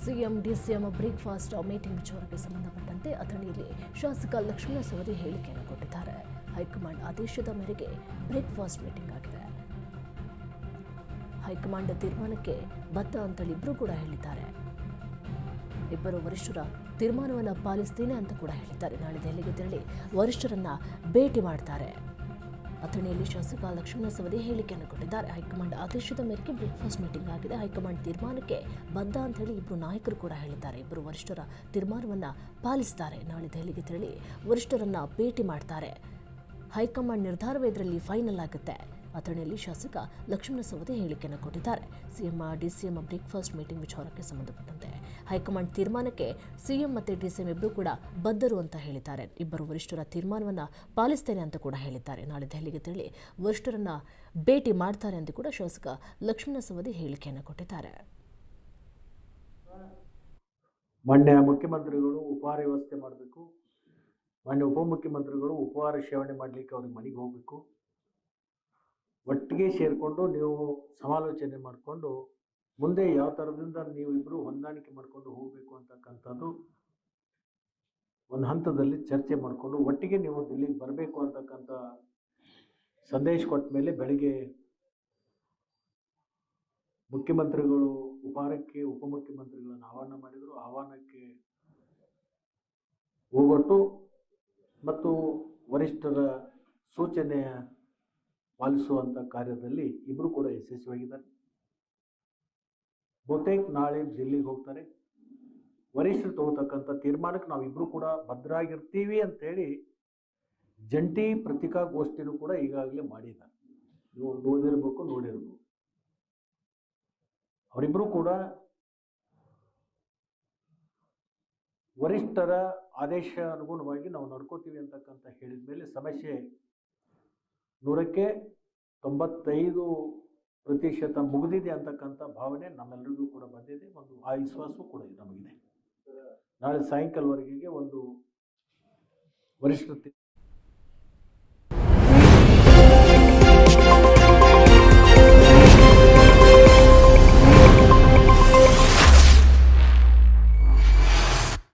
CM DCM breakfast meeting ವಿಚಾರಕ್ಕೆ ಸಂಬಂಧಪಟ್ಟಂತೆ ಅಥಣಿಯಲ್ಲಿ ಶಾಸಕ ಲಕ್ಷ್ಮಣ ಸವದಿ ಹೇಳಿಕೆಯನ್ನು ಕೊಟ್ಟಿದ್ದಾರೆ. ಹೈಕಮಾಂಡ್ ಆದೇಶದ ಮೇರೆಗೆ ಬ್ರೇಕ್ಫಾಸ್ಟ್ ಮೀಟಿಂಗ್ ಆಗಿದೆ. ಹೈಕಮಾಂಡ್ ತೀರ್ಮಾನಕ್ಕೆ ಬದ್ಧ ಅಂತೇಳಿ ಇಬ್ಬರು ಕೂಡ ಹೇಳಿದ್ದಾರೆ. ಇಬ್ಬರು ವರಿಷ್ಠರ ತೀರ್ಮಾನವನ್ನು ಪಾಲಿಸ್ತೇನೆ ಅಂತ ಕೂಡ ಹೇಳಿದ್ದಾರೆ. ನಾಳೆ ದೆಹಲಿಗೆ ತೆರಳಿ ವರಿಷ್ಠರನ್ನ ಭೇಟಿ ಮಾಡ್ತಾರೆ. ಅಥಣಿಯಲ್ಲಿ ಶಾಸಕ ಲಕ್ಷ್ಮಣ ಸವದಿ ಹೇಳಿಕೆಯನ್ನು ಕೊಟ್ಟಿದ್ದಾರೆ. ಹೈಕಮಾಂಡ್ ಆದೇಶದ ಮೇರೆಗೆ ಬ್ರೇಕ್ಫಾಸ್ಟ್ ಮೀಟಿಂಗ್ ಆಗಿದೆ. ಹೈಕಮಾಂಡ್ ತೀರ್ಮಾನಕ್ಕೆ ಬದ್ಧ ಅಂತ ಹೇಳಿ ಇಬ್ಬರು ನಾಯಕರು ಕೂಡ ಹೇಳಿದ್ದಾರೆ. ಇಬ್ಬರು ವರಿಷ್ಠರ ತೀರ್ಮಾನವನ್ನು ಪಾಲಿಸ್ತಾರೆ. ನಾಳೆ ದೆಹಲಿಗೆ ತೆರಳಿ ವರಿಷ್ಠರನ್ನ ಭೇಟಿ ಮಾಡ್ತಾರೆ. ಹೈಕಮಾಂಡ್ ನಿರ್ಧಾರವೇ ಇದರಲ್ಲಿ ಫೈನಲ್ ಆಗುತ್ತೆ. ಅಥಣಿಯಲ್ಲಿ ಶಾಸಕ ಲಕ್ಷ್ಮಣ ಸವದಿ ಹೇಳಿಕೆಯನ್ನು ಕೊಟ್ಟಿದ್ದಾರೆ. ಸಿಎಂ ಡಿಸಿಎಂ ಬ್ರೇಕ್ಫಾಸ್ಟ್ ಮೀಟಿಂಗ್ ವಿಚಾರಕ್ಕೆ ಸಂಬಂಧಪಟ್ಟಂತೆ ಹೈಕಮಾಂಡ್ ತೀರ್ಮಾನಕ್ಕೆ ಸಿಎಂ ಮತ್ತು ಡಿಸಿಎಂ ಇಬ್ಬರು ಕೂಡ ಬದ್ಧರು ಅಂತ ಹೇಳಿದ್ದಾರೆ. ಇಬ್ಬರು ವರಿಷ್ಠರ ತೀರ್ಮಾನವನ್ನು ಪಾಲಿಸ್ತೇನೆ ಅಂತ ಕೂಡ ಹೇಳಿದ್ದಾರೆ. ನಾಳೆ ದೆಹಲಿಗೆ ತೆರಳಿ ವರಿಷ್ಠರನ್ನ ಭೇಟಿ ಮಾಡ್ತಾರೆ ಅಂತ ಕೂಡ ಶಾಸಕ ಲಕ್ಷ್ಮಣ ಸವದಿ ಹೇಳಿಕೆಯನ್ನು ಕೊಟ್ಟಿದ್ದಾರೆ. ಮಾನ್ಯ ಮುಖ್ಯಮಂತ್ರಿಗಳು ಉಪಹಾರ ವ್ಯವಸ್ಥೆ ಮಾಡಬೇಕು. ಮಾನ್ಯ ಉಪಮುಖ್ಯಮಂತ್ರಿಗಳು ಉಪಹಾರ ಸೇವನೆ ಮಾಡಲಿಕ್ಕೆ ಅವ್ರಿಗೆ ಮನೆಗೆ ಹೋಗಬೇಕು. ಒಟ್ಟಿಗೆ ಸೇರಿಕೊಂಡು ನೀವು ಸಮಾಲೋಚನೆ ಮಾಡಿಕೊಂಡು ಮುಂದೆ ಯಾವ ಥರದಿಂದ ನೀವಿಬ್ಬರು ಹೊಂದಾಣಿಕೆ ಮಾಡಿಕೊಂಡು ಹೋಗಬೇಕು ಅಂತಕ್ಕಂಥದ್ದು ಒಂದು ಹಂತದಲ್ಲಿ ಚರ್ಚೆ ಮಾಡಿಕೊಂಡು ಒಟ್ಟಿಗೆ ನೀವು ದಿಲ್ಲಿಗೆ ಬರಬೇಕು ಅಂತಕ್ಕಂಥ ಸಂದೇಶ ಕೊಟ್ಟ ಮೇಲೆ ಬೆಳಿಗ್ಗೆ ಮುಖ್ಯಮಂತ್ರಿಗಳು ಉಪಹಾರಕ್ಕೆ ಉಪಮುಖ್ಯಮಂತ್ರಿಗಳನ್ನು ಆಹ್ವಾನ ಮಾಡಿದರು. ಆಹ್ವಾನಕ್ಕೆ ಹೋಗೊಟ್ಟು ಮತ್ತು ವರಿಷ್ಠರ ಸೂಚನೆ ಪಾಲಿಸುವಂಥ ಕಾರ್ಯದಲ್ಲಿ ಇಬ್ಬರು ಕೂಡ ಯಶಸ್ವಿಯಾಗಿದ್ದಾರೆ. ಬಹುತೇಕ ನಾಳೆ ದಿಲ್ಲಿಗೆ ಹೋಗ್ತಾರೆ. ವರಿಷ್ಠರು ತಗೋತಕ್ಕಂಥ ತೀರ್ಮಾನಕ್ಕೆ ನಾವಿಬ್ಬರು ಕೂಡ ಭದ್ರಾಗಿರ್ತೀವಿ ಅಂತೇಳಿ ಜಂಟಿ ಪತ್ರಿಕಾಗೋಷ್ಠಿನೂ ಕೂಡ ಈಗಾಗಲೇ ಮಾಡಿದ್ದಾರೆ. ನೀವು ನೋಡಿರ್ಬೇಕು. ಅವರಿಬ್ಬರು ಕೂಡ ವರಿಷ್ಠರ ಆದೇಶ ಅನುಗುಣವಾಗಿ ನಾವು ನಡ್ಕೋತೀವಿ ಅಂತಕ್ಕಂಥ ಹೇಳಿದ ಮೇಲೆ ಸಮಸ್ಯೆ 100ಕ್ಕೆ 95% ಮುಗಿದಿದೆ ಅಂತಕ್ಕಂಥ ಭಾವನೆ ನಮ್ಮೆಲ್ಲರಿಗೂ ಕೂಡ ಬಂದಿದೆ. ಒಂದು ಆ ವಿಶ್ವಾಸವೂ ಕೂಡ ನಮಗಿದೆ. ನಾಳೆ ಸಾಯಂಕಾಲವರೆಗೆ ಒಂದು ವರಿಷ್ಠ